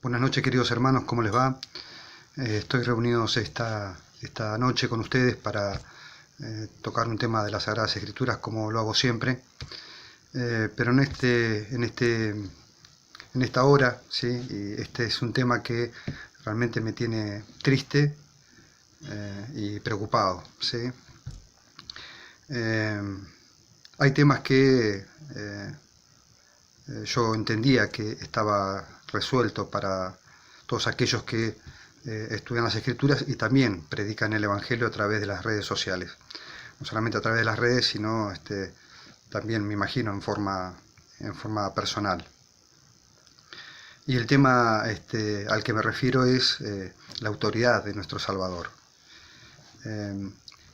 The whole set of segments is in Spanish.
Buenas noches, queridos hermanos, ¿cómo les va? Estoy reunidos esta noche con ustedes para tocar un tema de las Sagradas Escrituras, como lo hago siempre. Pero en esta hora, ¿sí? Y este es un tema que realmente me tiene triste y preocupado, ¿sí? Hay temas que yo entendía que estaba resuelto para todos aquellos que estudian las Escrituras y también predican el Evangelio a través de las redes sociales. No solamente a través de las redes, sino también, me imagino, en forma personal. Y el tema al que me refiero es la autoridad de nuestro Salvador.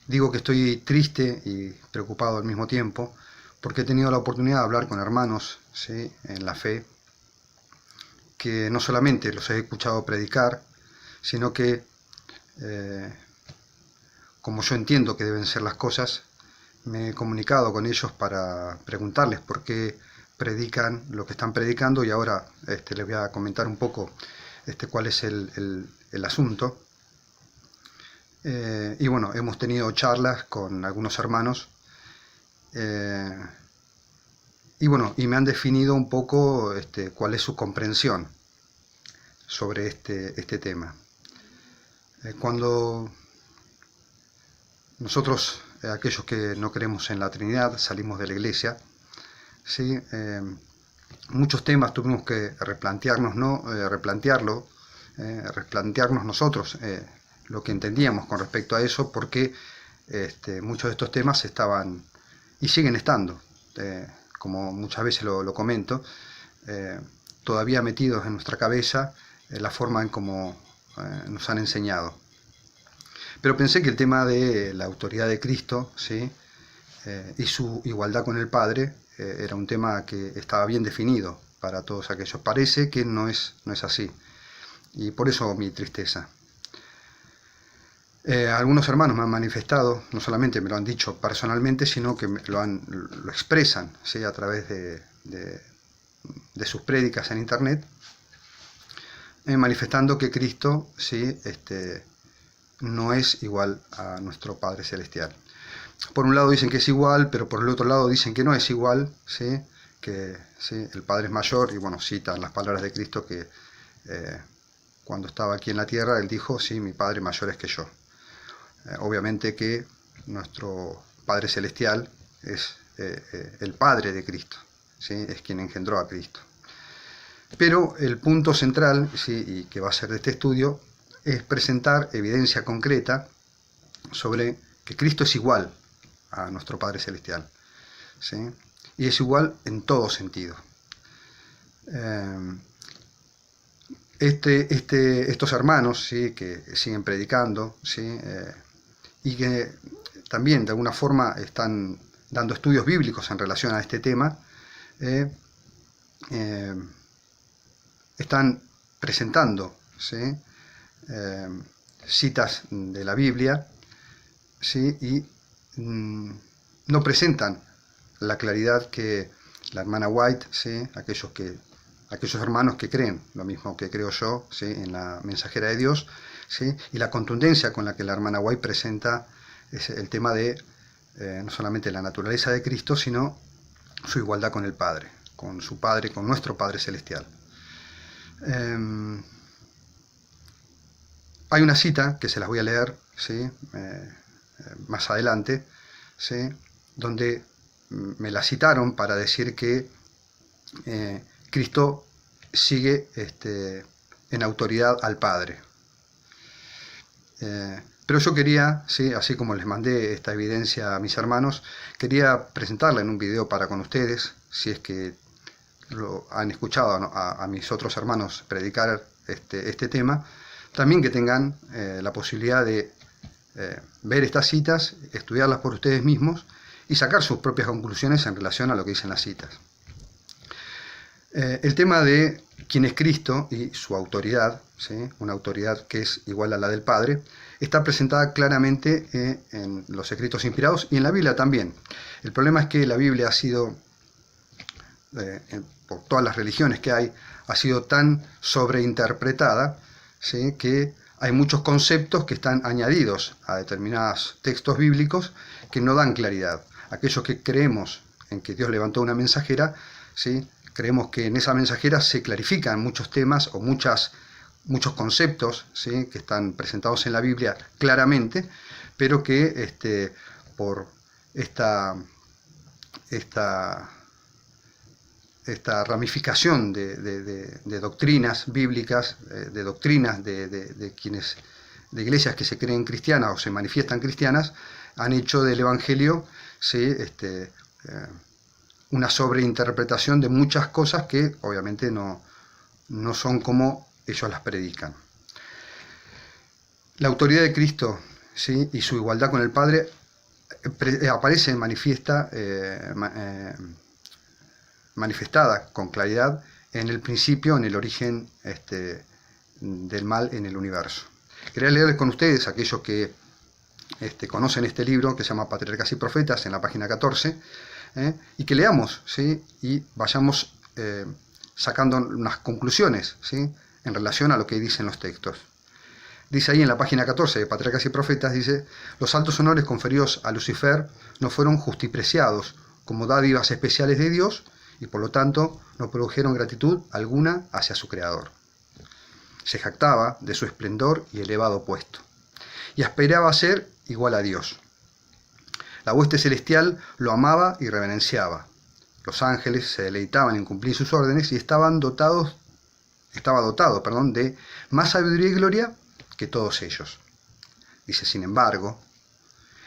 Digo que estoy triste y preocupado al mismo tiempo porque he tenido la oportunidad de hablar con hermanos, ¿sí?, en la fe, que no solamente los he escuchado predicar, sino que, como yo entiendo que deben ser las cosas, me he comunicado con ellos para preguntarles por qué predican lo que están predicando, y ahora les voy a comentar un poco cuál es el asunto. Y bueno, hemos tenido charlas con algunos hermanos y bueno, y me han definido un poco cuál es su comprensión sobre este tema. Cuando nosotros, aquellos que no creemos en la Trinidad, salimos de la iglesia, ¿sí? Muchos temas tuvimos que replantearnos nosotros lo que entendíamos con respecto a eso, porque muchos de estos temas estaban y siguen estando, como muchas veces lo comento, todavía metidos en nuestra cabeza, la forma en cómo nos han enseñado. Pero pensé que el tema de la autoridad de Cristo, ¿sí?, y su igualdad con el Padre era un tema que estaba bien definido para todos aquellos. Parece que no es así, y por eso mi tristeza. Algunos hermanos me han manifestado, no solamente me lo han dicho personalmente, sino que lo expresan, ¿sí?, a través de sus prédicas en internet, manifestando que Cristo, ¿sí?, no es igual a nuestro Padre Celestial. Por un lado dicen que es igual, pero por el otro lado dicen que no es igual, ¿sí?, que ¿sí?, el Padre es mayor, y bueno, citan las palabras de Cristo que cuando estaba aquí en la tierra, Él dijo, sí, mi Padre mayor es que yo. Obviamente que nuestro Padre Celestial es el Padre de Cristo, ¿sí?, es quien engendró a Cristo. Pero el punto central, ¿sí?, y que va a ser de este estudio, es presentar evidencia concreta sobre que Cristo es igual a nuestro Padre Celestial, ¿sí?, y es igual en todo sentido. Estos hermanos, ¿sí?, que siguen predicando, ¿sí?, y que también de alguna forma están dando estudios bíblicos en relación a este tema, están presentando, ¿sí?, citas de la Biblia, ¿sí?, y no presentan la claridad que la hermana White, ¿sí?, aquellos hermanos que creen lo mismo que creo yo, ¿sí?, en la mensajera de Dios, ¿sí?, y la contundencia con la que la hermana White presenta el tema de no solamente la naturaleza de Cristo, sino su igualdad con el Padre, con su Padre, con nuestro Padre Celestial. Hay una cita que se las voy a leer, ¿sí?, más adelante, ¿sí?, donde me la citaron para decir que Cristo sigue en autoridad al Padre. Pero yo quería, ¿sí?, así como les mandé esta evidencia a mis hermanos, quería presentarla en un video para con ustedes, si es que lo han escuchado a mis otros hermanos predicar este tema, también que tengan la posibilidad de ver estas citas, estudiarlas por ustedes mismos y sacar sus propias conclusiones en relación a lo que dicen las citas. El tema de quién es Cristo y su autoridad, ¿sí?, una autoridad que es igual a la del Padre, está presentada claramente en los escritos inspirados y en la Biblia también. El problema es que la Biblia ha sido por todas las religiones que hay, ha sido tan sobreinterpretada, ¿sí?, que hay muchos conceptos que están añadidos a determinados textos bíblicos que no dan claridad. Aquellos que creemos en que Dios levantó una mensajera, ¿sí?, creemos que en esa mensajera se clarifican muchos temas o muchos conceptos, ¿sí?, que están presentados en la Biblia claramente, pero que por esta ramificación de doctrinas bíblicas, de doctrinas de iglesias que se creen cristianas o se manifiestan cristianas, han hecho del Evangelio, ¿sí?, una sobreinterpretación de muchas cosas que obviamente no son como ellos las predican. La autoridad de Cristo, ¿sí?, y su igualdad con el Padre aparece manifestada con claridad en el principio, en el origen del mal en el universo. Quería leer con ustedes, aquellos que conocen este libro que se llama Patriarcas y Profetas, en la página 14, y que leamos, ¿sí?, y vayamos sacando unas conclusiones, ¿sí?, en relación a lo que dicen los textos. Dice ahí en la página 14 de Patriarcas y Profetas, dice: los altos honores conferidos a Lucifer no fueron justipreciados como dádivas especiales de Dios y por lo tanto no produjeron gratitud alguna hacia su Creador. Se jactaba de su esplendor y elevado puesto, y aspiraba a ser igual a Dios. La hueste celestial lo amaba y reverenciaba. Los ángeles se deleitaban en cumplir sus órdenes y estaba dotado, de más sabiduría y gloria que todos ellos. Dice, sin embargo,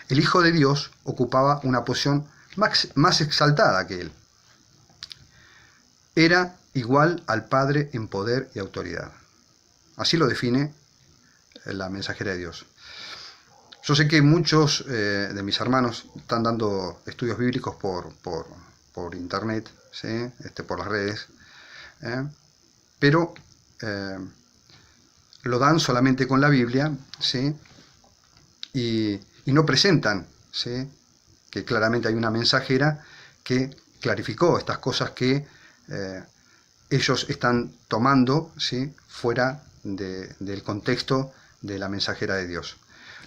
el Hijo de Dios ocupaba una posición más exaltada que él. Era igual al Padre en poder y autoridad. Así lo define la mensajera de Dios. Yo sé que muchos de mis hermanos están dando estudios bíblicos por internet, ¿sí?, por las redes, pero lo dan solamente con la Biblia, ¿sí?, y no presentan, ¿sí?, que claramente hay una mensajera que clarificó estas cosas que ellos están tomando, ¿sí?, fuera del contexto de la mensajera de Dios.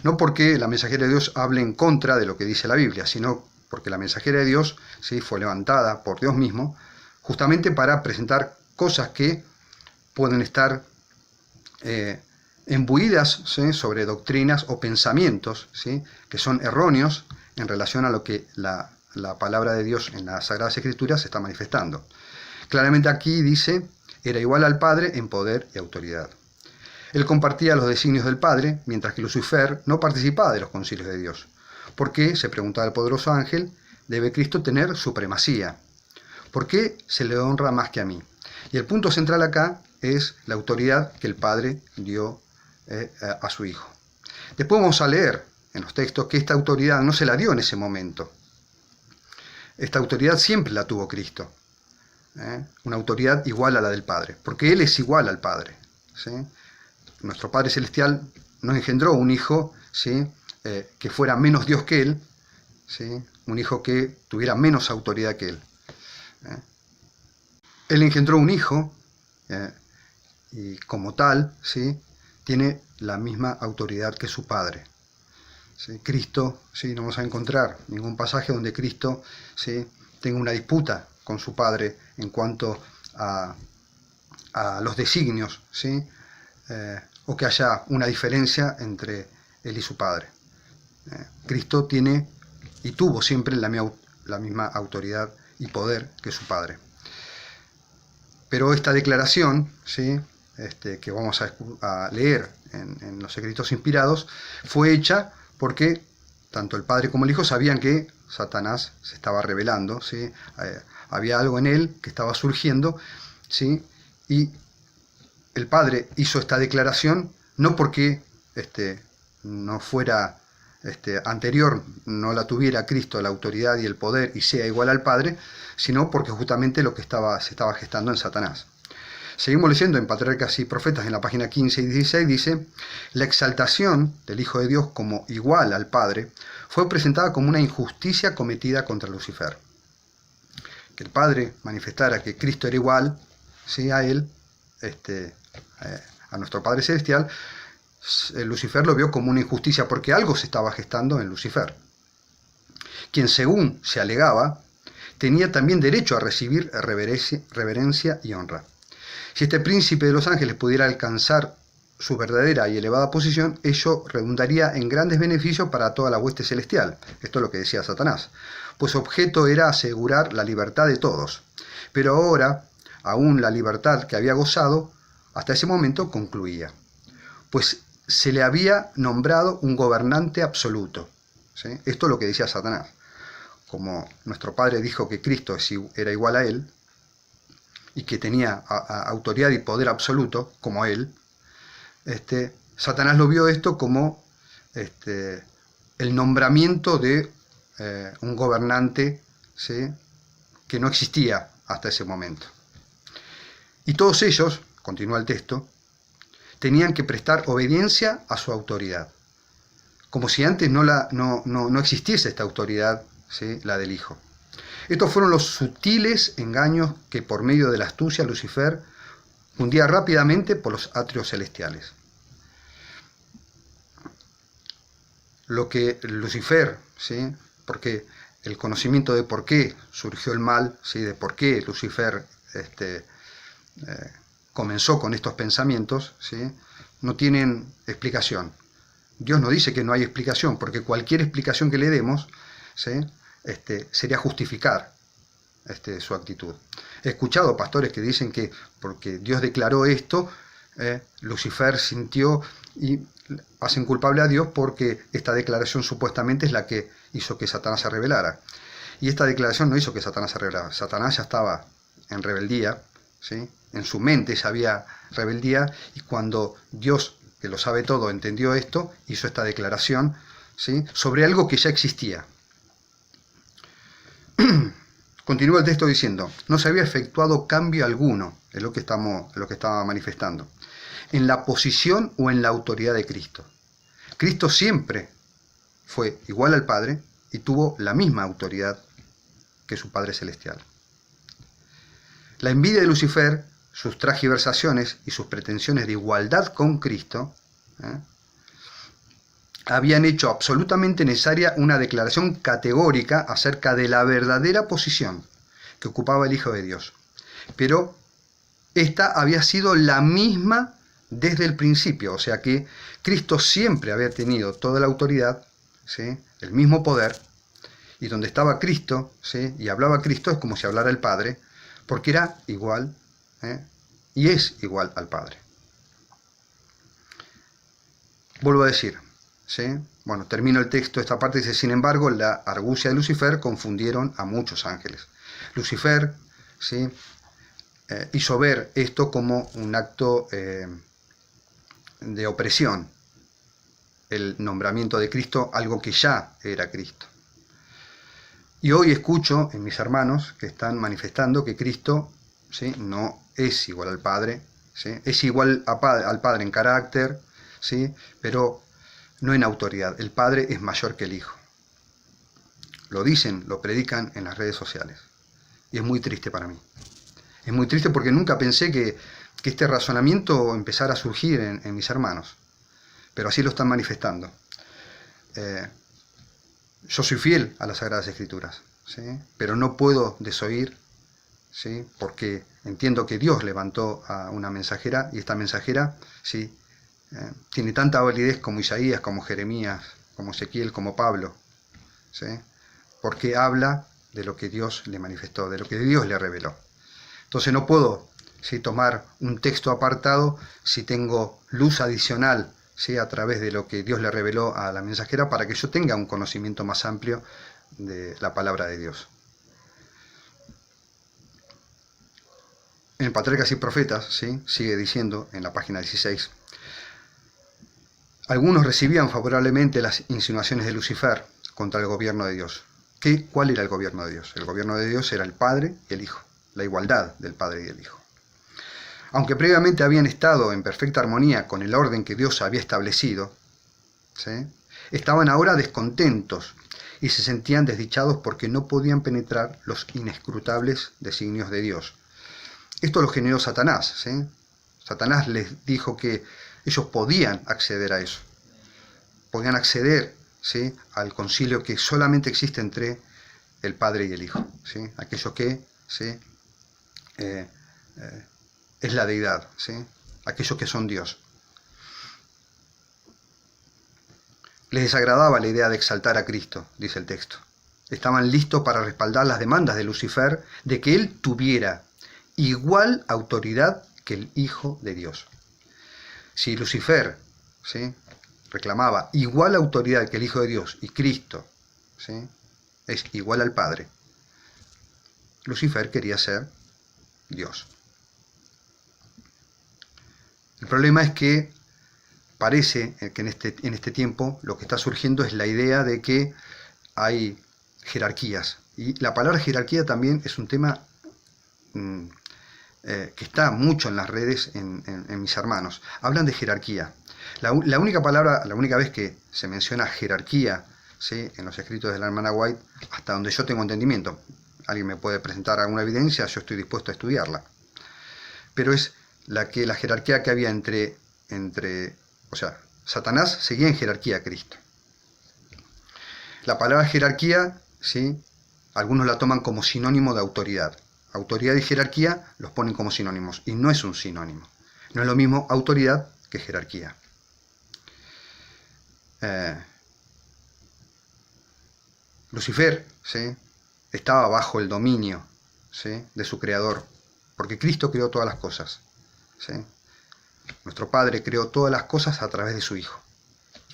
No porque la mensajera de Dios hable en contra de lo que dice la Biblia, sino porque la mensajera de Dios, ¿sí?, fue levantada por Dios mismo justamente para presentar cosas que pueden estar embuidas, ¿sí?, sobre doctrinas o pensamientos, ¿sí?, que son erróneos en relación a lo que la palabra de Dios en las Sagradas Escrituras se está manifestando. Claramente aquí dice, era igual al Padre en poder y autoridad. Él compartía los designios del Padre, mientras que Lucifer no participaba de los concilios de Dios. ¿Por qué, se preguntaba el poderoso ángel, debe Cristo tener supremacía? ¿Por qué se le honra más que a mí? Y el punto central acá es la autoridad que el Padre dio a su Hijo. Después vamos a leer en los textos que esta autoridad no se la dio en ese momento. Esta autoridad siempre la tuvo Cristo. Una autoridad igual a la del Padre, porque Él es igual al Padre, ¿sí? Nuestro Padre Celestial no engendró un Hijo, ¿sí?, que fuera menos Dios que Él, ¿sí?, un Hijo que tuviera menos autoridad que Él. Él engendró un Hijo y como tal, ¿sí?, tiene la misma autoridad que su Padre. ¿Sí? Cristo, ¿sí?, no vamos a encontrar ningún pasaje donde Cristo, ¿sí?, tenga una disputa con su Padre en cuanto a los designios, ¿sí?, o que haya una diferencia entre Él y su Padre. Cristo tiene y tuvo siempre la misma autoridad y poder que su Padre. Pero esta declaración, ¿sí?, que vamos a leer en los escritos inspirados, fue hecha porque tanto el Padre como el Hijo sabían que Satanás se estaba rebelando, ¿sí?, había algo en él que estaba surgiendo, ¿sí?, y el Padre hizo esta declaración no porque no fuera anterior, no la tuviera Cristo la autoridad y el poder y sea igual al Padre, sino porque justamente lo que se estaba gestando en Satanás. Seguimos leyendo en Patriarcas y Profetas en la página 15 y 16, dice: la exaltación del Hijo de Dios como igual al Padre fue presentada como una injusticia cometida contra Lucifer. que el Padre manifestara que Cristo era igual, ¿sí?, a él, a nuestro Padre Celestial, Lucifer lo vio como una injusticia porque algo se estaba gestando en Lucifer, quien, según se alegaba, tenía también derecho a recibir reverencia y honra. Si este príncipe de los ángeles pudiera alcanzar su verdadera y elevada posición, ello redundaría en grandes beneficios para toda la hueste celestial. Esto es lo que decía Satanás, pues su objeto era asegurar la libertad de todos. Pero ahora, aún la libertad que había gozado hasta ese momento concluía, pues se le había nombrado un gobernante absoluto, ¿sí? Esto es lo que decía Satanás. Como nuestro Padre dijo que Cristo era igual a él, y que tenía autoridad y poder absoluto, como él, Satanás lo vio esto como el nombramiento de un gobernante, ¿sí?, que no existía hasta ese momento. Y todos ellos, continúa el texto, tenían que prestar obediencia a su autoridad, como si antes no existiese esta autoridad, ¿sí?, la del Hijo. Estos fueron los sutiles engaños que por medio de la astucia Lucifer hundía rápidamente por los atrios celestiales. Lo que Lucifer, ¿sí?, porque el conocimiento de por qué surgió el mal, ¿sí?, de por qué Lucifer comenzó con estos pensamientos, ¿sí?, no tienen explicación. Dios no dice que no hay explicación, porque cualquier explicación que le demos, ¿sí?, sería justificar su actitud. He escuchado pastores que dicen que porque Dios declaró esto, Lucifer sintió y hacen culpable a Dios porque esta declaración supuestamente es la que hizo que Satanás se rebelara. Y esta declaración no hizo que Satanás se rebelara. Satanás ya estaba en rebeldía, ¿sí?, en su mente ya había rebeldía, y cuando Dios, que lo sabe todo, entendió esto, hizo esta declaración, ¿sí?, sobre algo que ya existía. Continúa el texto diciendo, no se había efectuado cambio alguno, es lo que estaba manifestando, en la posición o en la autoridad de Cristo. Cristo siempre fue igual al Padre y tuvo la misma autoridad que su Padre Celestial. La envidia de Lucifer, sus transgiversaciones y sus pretensiones de igualdad con Cristo, habían hecho absolutamente necesaria una declaración categórica acerca de la verdadera posición que ocupaba el Hijo de Dios. Pero esta había sido la misma desde el principio, o sea que Cristo siempre había tenido toda la autoridad, ¿sí?, el mismo poder, y donde estaba Cristo, ¿sí?, y hablaba Cristo, es como si hablara el Padre, porque era igual, y es igual al Padre. Vuelvo a decir, ¿sí? Bueno, termino el texto, esta parte dice, sin embargo, la argucia de Lucifer confundieron a muchos ángeles. Lucifer, ¿sí?, hizo ver esto como un acto de opresión, el nombramiento de Cristo, algo que ya era Cristo. Y hoy escucho en mis hermanos que están manifestando que Cristo, ¿sí?, no es igual al Padre, ¿sí?, es igual al Padre en carácter, ¿sí?, pero no en autoridad. El Padre es mayor que el Hijo. Lo dicen, lo predican en las redes sociales. Y es muy triste para mí. Es muy triste porque nunca pensé que este razonamiento empezara a surgir en mis hermanos. Pero así lo están manifestando. Yo soy fiel a las Sagradas Escrituras, ¿sí?, pero no puedo desoír, ¿sí?, porque entiendo que Dios levantó a una mensajera, y esta mensajera, ¿sí?, tiene tanta validez como Isaías, como Jeremías, como Ezequiel, como Pablo, ¿sí?, porque habla de lo que Dios le manifestó, de lo que Dios le reveló. Entonces no puedo, ¿sí?, tomar un texto apartado si tengo luz adicional, ¿sí?, a través de lo que Dios le reveló a la mensajera, para que yo tenga un conocimiento más amplio de la palabra de Dios. En Patriarcas y Profetas, ¿sí?, sigue diciendo en la página 16, algunos recibían favorablemente las insinuaciones de Lucifer contra el gobierno de Dios. ¿Cuál era el gobierno de Dios? El gobierno de Dios era el Padre y el Hijo, la igualdad del Padre y del Hijo. Aunque previamente habían estado en perfecta armonía con el orden que Dios había establecido, ¿sí?, estaban ahora descontentos y se sentían desdichados porque no podían penetrar los inescrutables designios de Dios. Esto lo generó Satanás, ¿sí? Satanás les dijo que ellos podían acceder a eso, podían acceder, ¿sí?, al concilio que solamente existe entre el Padre y el Hijo, ¿sí? Aquello que, ¿sí?, es la deidad, ¿sí?, aquellos que son Dios. Les desagradaba la idea de exaltar a Cristo, dice el texto. Estaban listos para respaldar las demandas de Lucifer de que él tuviera igual autoridad que el Hijo de Dios. Si Lucifer, ¿sí?, reclamaba igual autoridad que el Hijo de Dios y Cristo, ¿sí?, es igual al Padre, Lucifer quería ser Dios. El problema es que parece que en este tiempo lo que está surgiendo es la idea de que hay jerarquías. Y la palabra jerarquía también es un tema que está mucho en las redes, en mis hermanos. Hablan de jerarquía. La única vez que se menciona jerarquía, ¿sí?, en los escritos de la hermana White, hasta donde yo tengo entendimiento, alguien me puede presentar alguna evidencia, yo estoy dispuesto a estudiarla. Pero es la jerarquía que había o sea, Satanás seguía en jerarquía a Cristo. La palabra jerarquía, ¿sí?, algunos la toman como sinónimo de autoridad. Autoridad y jerarquía los ponen como sinónimos, y no es un sinónimo. No es lo mismo autoridad que jerarquía. Lucifer, ¿sí?, estaba bajo el dominio, ¿sí?, de su creador, porque Cristo creó todas las cosas, ¿sí? Nuestro Padre creó todas las cosas a través de su Hijo.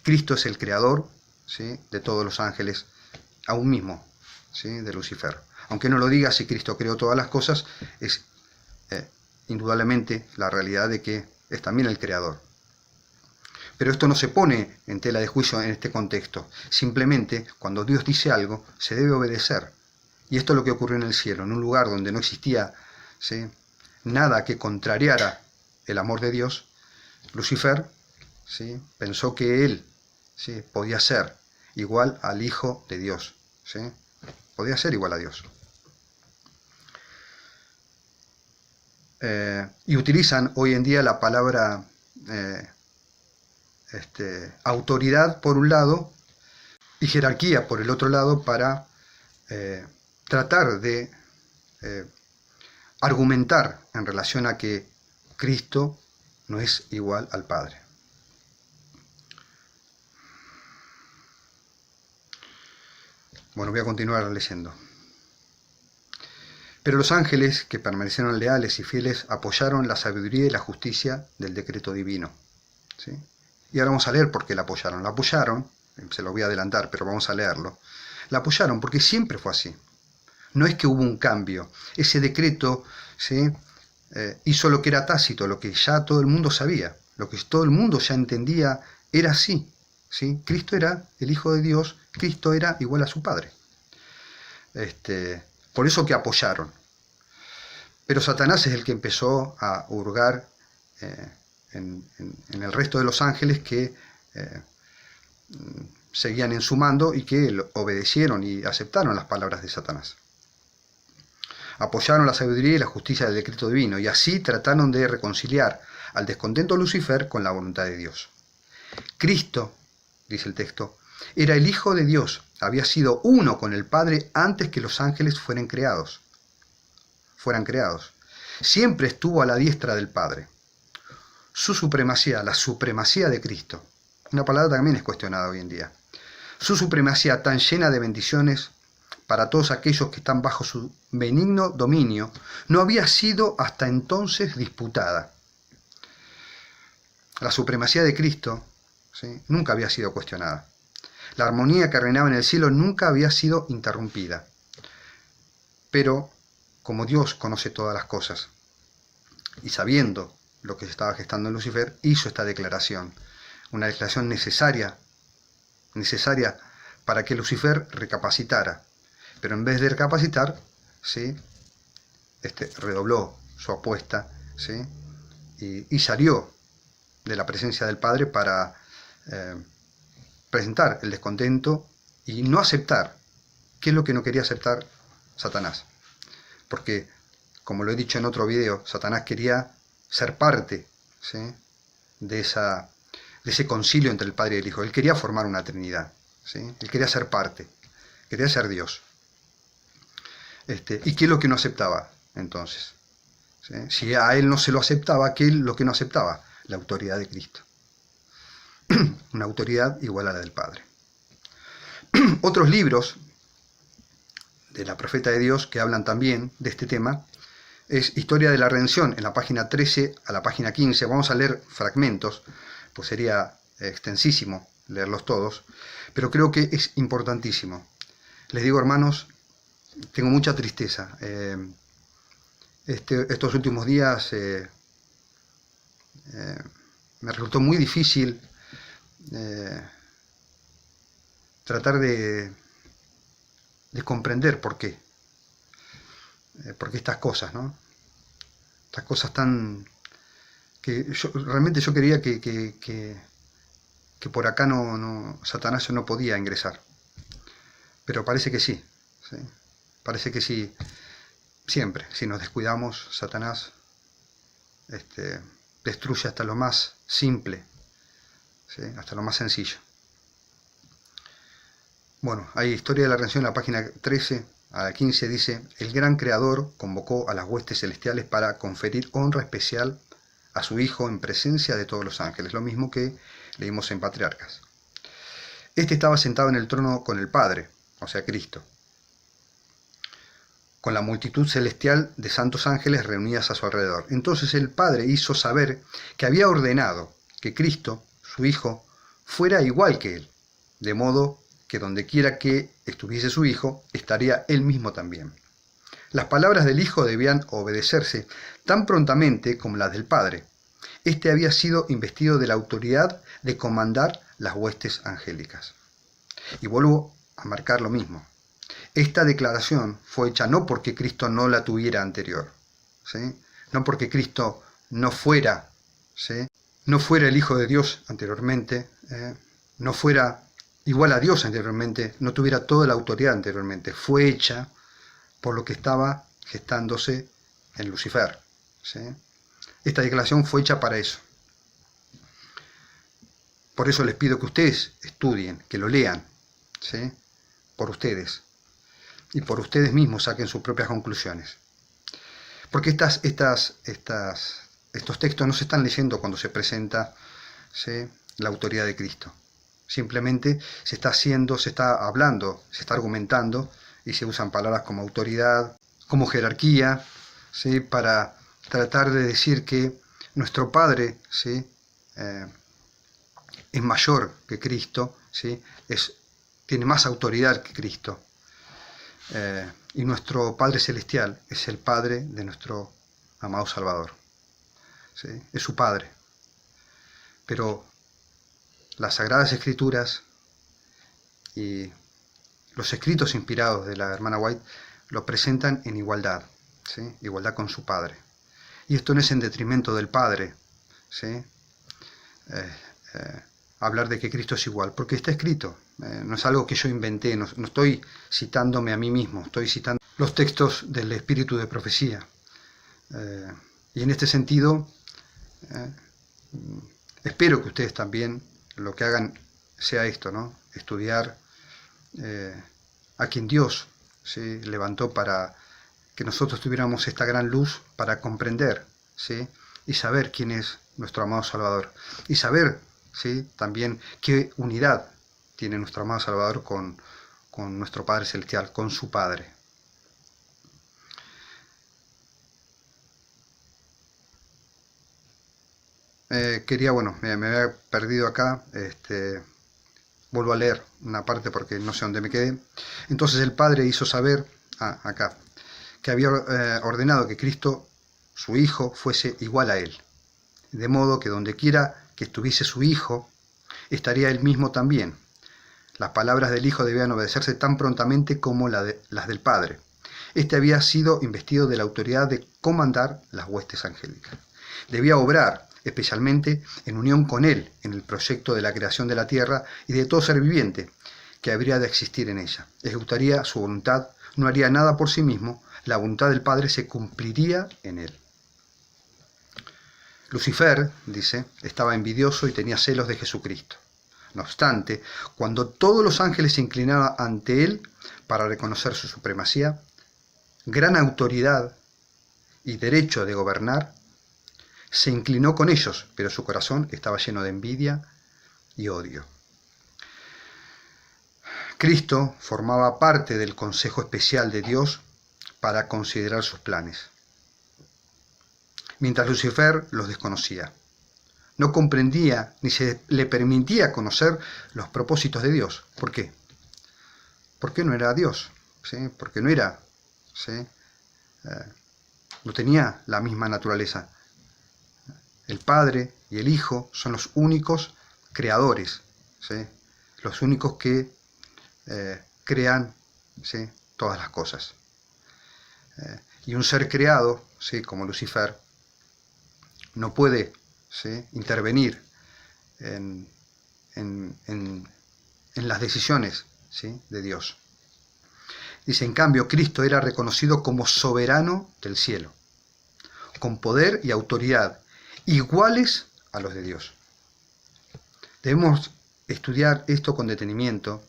Cristo es el creador, ¿sí?, de todos los ángeles, aún mismo, ¿sí?, de Lucifer. Aunque no lo diga, si Cristo creó todas las cosas, es indudablemente la realidad de que es también el creador. Pero esto no se pone en tela de juicio en este contexto. Simplemente, cuando Dios dice algo, se debe obedecer. Y esto es lo que ocurrió en el cielo, en un lugar donde no existía, ¿sí?, nada que contrariara el amor de Dios. Lucifer, ¿sí?, pensó que él, ¿sí?, podía ser igual al Hijo de Dios, ¿sí?, podía ser igual a Dios. Y utilizan hoy en día la palabra autoridad por un lado y jerarquía por el otro lado para tratar de argumentar en relación a que Cristo no es igual al Padre. Bueno, voy a continuar leyendo. Pero los ángeles, que permanecieron leales y fieles, apoyaron la sabiduría y la justicia del decreto divino, ¿sí? Y ahora vamos a leer por qué la apoyaron. La apoyaron, se lo voy a adelantar, pero vamos a leerlo. La apoyaron porque siempre fue así. No es que hubo un cambio. Ese decreto, ¿sí?, hizo lo que era tácito, lo que ya todo el mundo sabía, lo que todo el mundo ya entendía, era así, ¿sí? Cristo era el Hijo de Dios, Cristo era igual a su Padre. Por eso que apoyaron. Pero Satanás es el que empezó a hurgar en el resto de los ángeles que seguían en su mando y que obedecieron y aceptaron las palabras de Satanás. Apoyaron la sabiduría y la justicia del decreto divino y así trataron de reconciliar al descontento Lucifer con la voluntad de Dios. Cristo, dice el texto, era el Hijo de Dios, había sido uno con el Padre antes que los ángeles fueran creados. Siempre estuvo a la diestra del Padre. Su supremacía, la supremacía de Cristo, una palabra que también es cuestionada hoy en día. Su supremacía tan llena de bendiciones para todos aquellos que están bajo su benigno dominio, no había sido hasta entonces disputada. La supremacía de Cristo, ¿sí?, nunca había sido cuestionada. La armonía que reinaba en el cielo nunca había sido interrumpida. Pero, como Dios conoce todas las cosas, y sabiendo lo que se estaba gestando en Lucifer, hizo esta declaración, una declaración necesaria para que Lucifer recapacitara. Pero en vez de recapacitar, ¿sí?, redobló su apuesta, ¿sí?, y salió de la presencia del Padre para presentar el descontento y no aceptar. ¿Qué es lo que no quería aceptar Satanás? Porque, como lo he dicho en otro video, Satanás quería ser parte, ¿sí?, de ese concilio entre el Padre y el Hijo. Él quería formar una Trinidad, ¿sí? Él quería ser parte, quería ser Dios. ¿Y qué es lo que no aceptaba entonces? ¿Sí? Si a él no se lo aceptaba, ¿qué es lo que no aceptaba? La autoridad de Cristo. Una autoridad igual a la del Padre. Otros libros de la Profeta de Dios que hablan también de este tema es Historia de la Redención, en la página 13 a la página 15. Vamos a leer fragmentos, pues sería extensísimo leerlos todos, pero creo que es importantísimo. Les digo, hermanos, tengo mucha tristeza. Estos últimos días me resultó muy difícil tratar de comprender por qué. Porque estas cosas, ¿no? Estas cosas tan... que realmente yo quería que por acá Satanás no podía ingresar. Pero parece que sí, ¿sí? Parece que sí. Siempre, si nos descuidamos, Satanás destruye hasta lo más simple, ¿sí?, hasta lo más sencillo. Bueno, hay Historia de la Redención, en la página 13 a la 15 dice: el gran Creador convocó a las huestes celestiales para conferir honra especial a su Hijo en presencia de todos los ángeles, lo mismo que leímos en Patriarcas. Este estaba sentado en el trono con el Padre, o sea, Cristo, con la multitud celestial de santos ángeles reunidas a su alrededor. Entonces el Padre hizo saber que había ordenado que Cristo, su Hijo, fuera igual que Él, de modo que donde quiera que estuviese su Hijo, estaría Él mismo también. Las palabras del Hijo debían obedecerse tan prontamente como las del Padre. Este había sido investido de la autoridad de comandar las huestes angélicas. Y vuelvo a marcar lo mismo. Esta declaración fue hecha no porque Cristo no la tuviera anterior, ¿sí?, no porque Cristo no fuera, ¿sí?, no fuera el Hijo de Dios anteriormente, no fuera igual a Dios anteriormente, no tuviera toda la autoridad anteriormente. Fue hecha por lo que estaba gestándose en Lucifer, ¿sí? Esta declaración fue hecha para eso. Por eso les pido que ustedes estudien, que lo lean, ¿sí?, por ustedes. Y por ustedes mismos saquen sus propias conclusiones. Porque estos textos no se están leyendo cuando se presenta, ¿sí?, la autoridad de Cristo. Simplemente se está hablando, se está argumentando, y se usan palabras como autoridad, como jerarquía, ¿sí?, para tratar de decir que nuestro Padre, ¿sí?, es mayor que Cristo, ¿sí?, tiene más autoridad que Cristo. Y nuestro Padre Celestial es el Padre de nuestro amado Salvador, ¿sí?, es su Padre. Pero las Sagradas Escrituras y los escritos inspirados de la hermana White lo presentan en igualdad, ¿sí?, igualdad con su Padre. Y esto no es en detrimento del Padre, ¿sí?, hablar de que Cristo es igual, porque está escrito. No es algo que yo inventé, no estoy citándome a mí mismo, estoy citando los textos del Espíritu de Profecía. Y en este sentido, espero que ustedes también lo que hagan sea esto, ¿no?, estudiar a quien Dios, ¿sí?, levantó para que nosotros tuviéramos esta gran luz para comprender, ¿sí?, y saber quién es nuestro amado Salvador. Y saber, ¿sí?, también qué unidad tiene nuestro amado Salvador con nuestro Padre Celestial, con su Padre. Me había perdido acá, vuelvo a leer una parte porque no sé dónde me quedé. Entonces el Padre hizo saber, acá, que había ordenado que Cristo, su Hijo, fuese igual a Él, de modo que donde quiera que estuviese su Hijo, estaría Él mismo también. Las palabras del Hijo debían obedecerse tan prontamente como las del Padre. Este había sido investido de la autoridad de comandar las huestes angélicas. Debía obrar especialmente en unión con Él en el proyecto de la creación de la tierra y de todo ser viviente, que habría de existir en ella. Ejecutaría su voluntad, no haría nada por sí mismo, la voluntad del Padre se cumpliría en él. Lucifer, dice, estaba envidioso y tenía celos de Jesucristo. No obstante, cuando todos los ángeles se inclinaban ante él para reconocer su supremacía, gran autoridad y derecho de gobernar, se inclinó con ellos, pero su corazón estaba lleno de envidia y odio. Cristo formaba parte del consejo especial de Dios para considerar sus planes, mientras Lucifer los desconocía. No comprendía ni se le permitía conocer los propósitos de Dios. ¿Por qué? Porque no era Dios, ¿sí? Porque no era, ¿sí? No tenía la misma naturaleza. El Padre y el Hijo son los únicos creadores, ¿sí? Los únicos que crean, ¿sí?, todas las cosas. Y un ser creado, ¿sí?, como Lucifer, no puede, ¿sí?, intervenir en las decisiones, ¿sí?, de Dios. Dice, en cambio, Cristo era reconocido como soberano del cielo, con poder y autoridad iguales a los de Dios. Debemos estudiar esto con detenimiento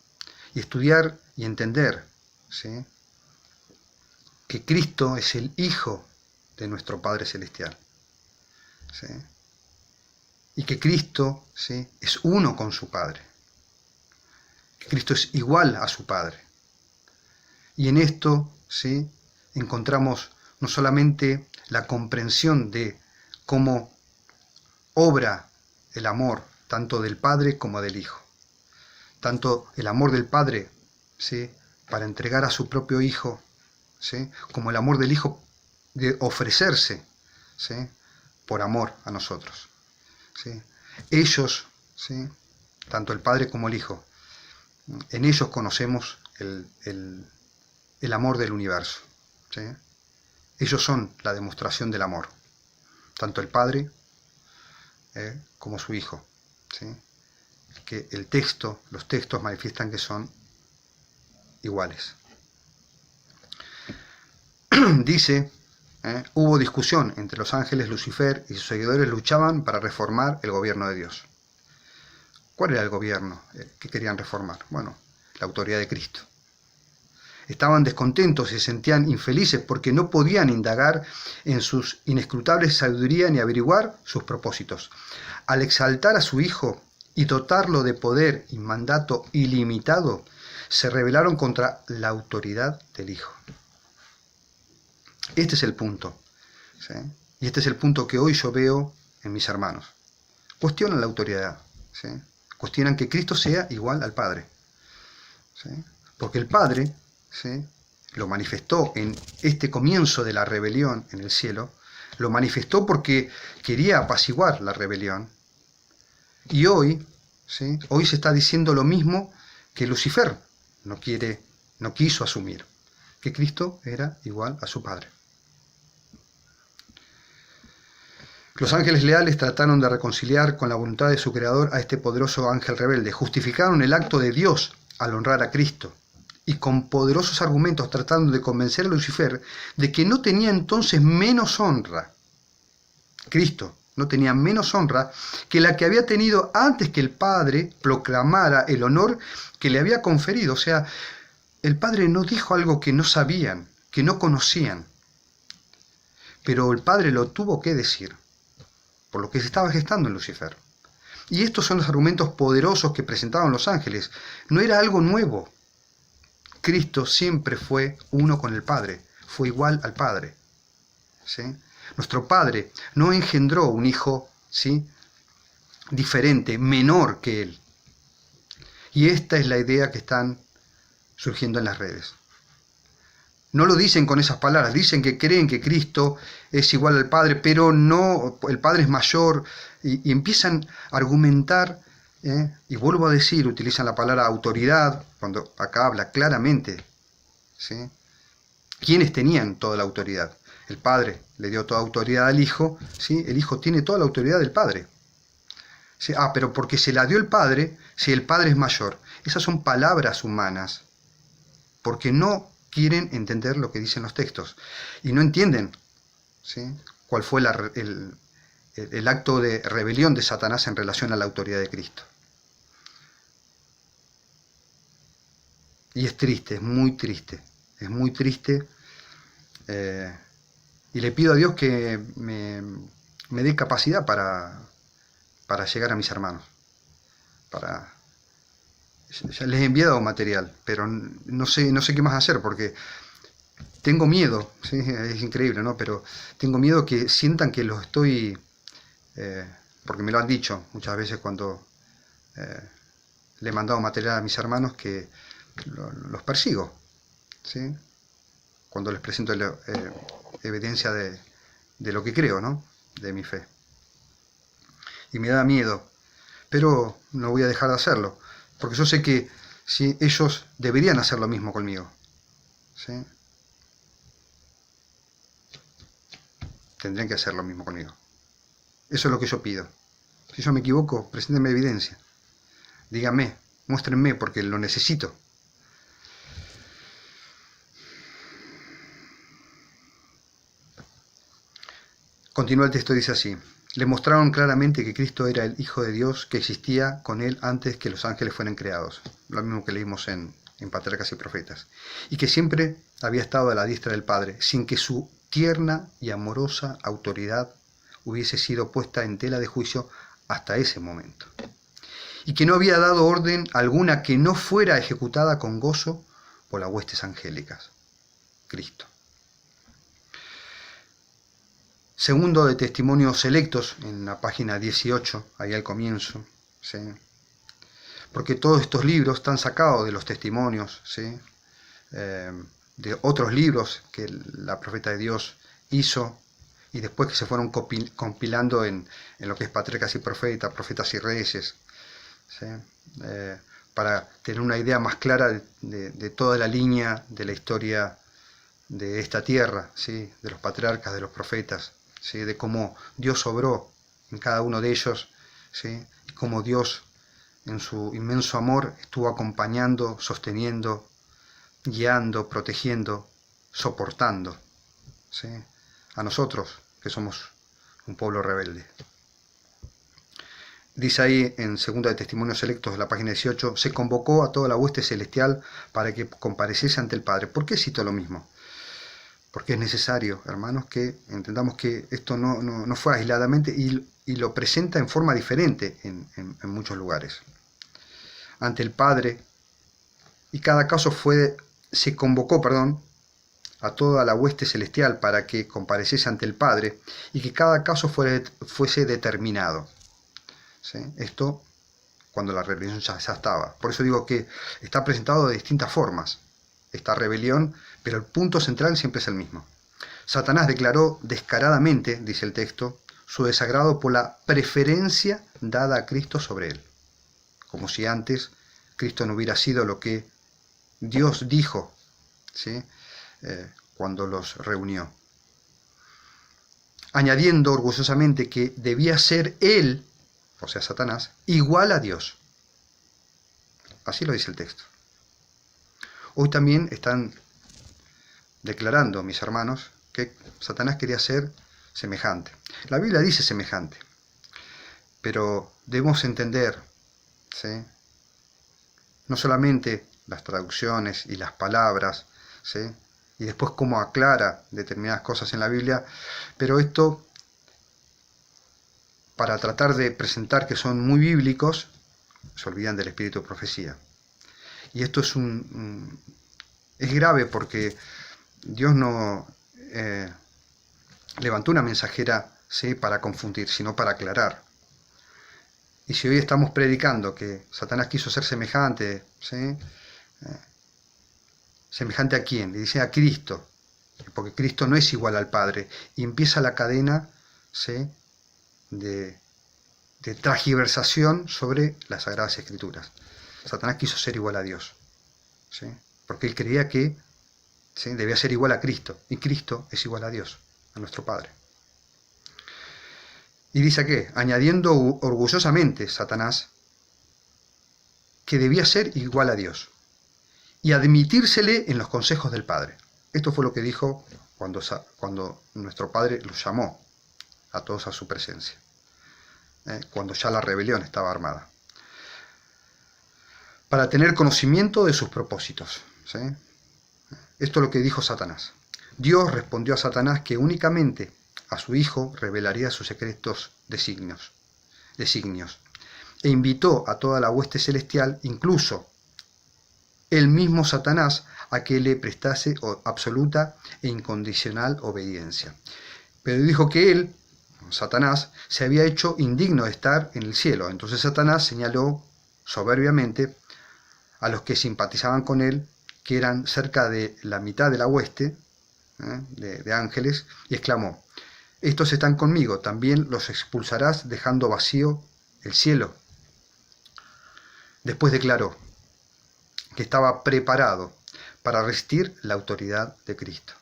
y estudiar y entender, ¿sí?, que Cristo es el Hijo de nuestro Padre Celestial, ¿sí?, y que Cristo, ¿sí?, es uno con su Padre, que Cristo es igual a su Padre. Y en esto, ¿sí?, encontramos no solamente la comprensión de cómo obra el amor tanto del Padre como del Hijo. Tanto el amor del Padre, ¿sí?, para entregar a su propio Hijo, ¿sí?, como el amor del Hijo de ofrecerse, ¿sí?, por amor a nosotros, ¿sí? Ellos, ¿sí?, tanto el Padre como el Hijo, en ellos conocemos el amor del universo, ¿sí? Ellos son la demostración del amor, tanto el Padre como su Hijo, ¿sí?, que los textos manifiestan que son iguales. Dice, hubo discusión entre los ángeles. Lucifer y sus seguidores luchaban para reformar el gobierno de Dios. ¿Cuál era el gobierno que querían reformar? Bueno, la autoridad de Cristo. Estaban descontentos y se sentían infelices porque no podían indagar en sus inescrutables sabiduría ni averiguar sus propósitos. Al exaltar a su Hijo y dotarlo de poder y mandato ilimitado, se rebelaron contra la autoridad del Hijo. Este es el punto, ¿sí? Y este es el punto que hoy yo veo en mis hermanos. Cuestionan la autoridad, ¿sí? Cuestionan que Cristo sea igual al Padre, ¿sí? Porque el Padre, ¿sí?, lo manifestó en este comienzo de la rebelión en el cielo, lo manifestó porque quería apaciguar la rebelión. Y hoy, ¿sí?, hoy se está diciendo lo mismo que Lucifer no quiso asumir, que Cristo era igual a su Padre. Los ángeles leales trataron de reconciliar con la voluntad de su Creador a este poderoso ángel rebelde. Justificaron el acto de Dios al honrar a Cristo y con poderosos argumentos tratando de convencer a Lucifer de que no tenía entonces menos honra. Cristo no tenía menos honra que la que había tenido antes que el Padre proclamara el honor que le había conferido. O sea, el Padre no dijo algo que no sabían, que no conocían, pero el Padre lo tuvo que decir, por lo que se estaba gestando en Lucifer. Y estos son los argumentos poderosos que presentaban los ángeles. No era algo nuevo. Cristo siempre fue uno con el Padre, fue igual al Padre, ¿sí? Nuestro Padre no engendró un hijo, ¿sí?, diferente, menor que Él. Y esta es la idea que están surgiendo en las redes. No lo dicen con esas palabras, dicen que creen que Cristo es igual al Padre, pero no, el Padre es mayor, y empiezan a argumentar, y vuelvo a decir, utilizan la palabra autoridad, cuando acá habla claramente, ¿sí?, quiénes tenían toda la autoridad. El Padre le dio toda autoridad al Hijo, ¿sí?, el Hijo tiene toda la autoridad del Padre. ¿Sí? Pero porque se la dio el Padre, si el Padre es mayor. Esas son palabras humanas, porque no quieren entender lo que dicen los textos y no entienden, ¿sí?, cuál fue el acto de rebelión de Satanás en relación a la autoridad de Cristo. Y es triste, es muy triste, y le pido a Dios que me dé capacidad para llegar a mis hermanos. Ya les he enviado material, pero no sé qué más hacer, porque tengo miedo, ¿sí? Es increíble, ¿no? Pero tengo miedo que sientan que los estoy, porque me lo han dicho muchas veces cuando le he mandado material a mis hermanos, que los persigo, ¿sí?, cuando les presento evidencia de lo que creo, ¿no?, de mi fe. Y me da miedo, pero no voy a dejar de hacerlo, porque yo sé que si ellos deberían hacer lo mismo conmigo, ¿sí?, tendrían que hacer lo mismo conmigo. Eso es lo que yo pido. Si yo me equivoco, preséntenme evidencia. Díganme, muéstrenme, porque lo necesito. Continúa el texto, dice así: le mostraron claramente que Cristo era el Hijo de Dios, que existía con él antes que los ángeles fueran creados. Lo mismo que leímos en Patriarcas y Profetas. Y que siempre había estado a la diestra del Padre, sin que su tierna y amorosa autoridad hubiese sido puesta en tela de juicio hasta ese momento. Y que no había dado orden alguna que no fuera ejecutada con gozo por las huestes angélicas. Cristo. Segundo de Testimonios Selectos, en la página 18, ahí al comienzo, ¿sí?, porque todos estos libros están sacados de los testimonios, ¿sí?, de otros libros que la profeta de Dios hizo, y después que se fueron compilando en lo que es Patriarcas y Profetas, Profetas y Reyes, ¿sí?, para tener una idea más clara de toda la línea de la historia de esta tierra, ¿sí?, de los patriarcas, de los profetas, ¿sí?, de cómo Dios obró en cada uno de ellos, ¿sí?, y cómo Dios, en su inmenso amor, estuvo acompañando, sosteniendo, guiando, protegiendo, soportando, ¿sí?, a nosotros, que somos un pueblo rebelde. Dice ahí en Segunda de Testimonios Selectos, de la página 18, se convocó a toda la hueste celestial para que compareciese ante el Padre. ¿Por qué cito lo mismo? Porque es necesario, hermanos, que entendamos que esto no fue aisladamente y lo presenta en forma diferente en muchos lugares. Ante el Padre, y cada caso se convocó a toda la hueste celestial para que compareciese ante el Padre y que cada caso fuese determinado. ¿Sí? Esto cuando la rebelión ya estaba. Por eso digo que está presentado de distintas formas esta rebelión, pero el punto central siempre es el mismo. Satanás declaró descaradamente, dice el texto, su desagrado por la preferencia dada a Cristo sobre él, como si antes Cristo no hubiera sido lo que Dios dijo, ¿sí?, cuando los reunió, añadiendo orgullosamente que debía ser él, o sea Satanás, igual a Dios. Así lo dice el texto. Hoy también están declarando, mis hermanos, que Satanás quería ser semejante. La Biblia dice semejante, pero debemos entender, ¿sí?, no solamente las traducciones y las palabras, ¿sí?, y después cómo aclara determinadas cosas en la Biblia, pero esto, para tratar de presentar que son muy bíblicos, se olvidan del espíritu de profecía. Y esto es grave porque Dios no levantó una mensajera, ¿sí?, para confundir, sino para aclarar. Y si hoy estamos predicando que Satanás quiso ser semejante, ¿sí?, ¿semejante a quién? Le dice a Cristo, porque Cristo no es igual al Padre. Y empieza la cadena, ¿sí?, de tergiversación sobre las Sagradas Escrituras. Satanás quiso ser igual a Dios, ¿sí?, porque él creía que, ¿sí?, debía ser igual a Cristo, y Cristo es igual a Dios, a nuestro Padre. Y dice que, añadiendo orgullosamente Satanás, que debía ser igual a Dios y admitírsele en los consejos del Padre. Esto fue lo que dijo cuando nuestro Padre los llamó a todos a su presencia, cuando ya la rebelión estaba armada, para tener conocimiento de sus propósitos, ¿sí? Esto es lo que dijo Satanás. Dios respondió a Satanás que únicamente a su Hijo revelaría sus secretos designios, e invitó a toda la hueste celestial, incluso el mismo Satanás, a que le prestase absoluta e incondicional obediencia. Pero dijo que él, Satanás, se había hecho indigno de estar en el cielo. Entonces Satanás señaló soberbiamente a los que simpatizaban con él, que eran cerca de la mitad de la hueste de ángeles, y exclamó: estos están conmigo, también los expulsarás dejando vacío el cielo. Después declaró que estaba preparado para resistir la autoridad de Cristo.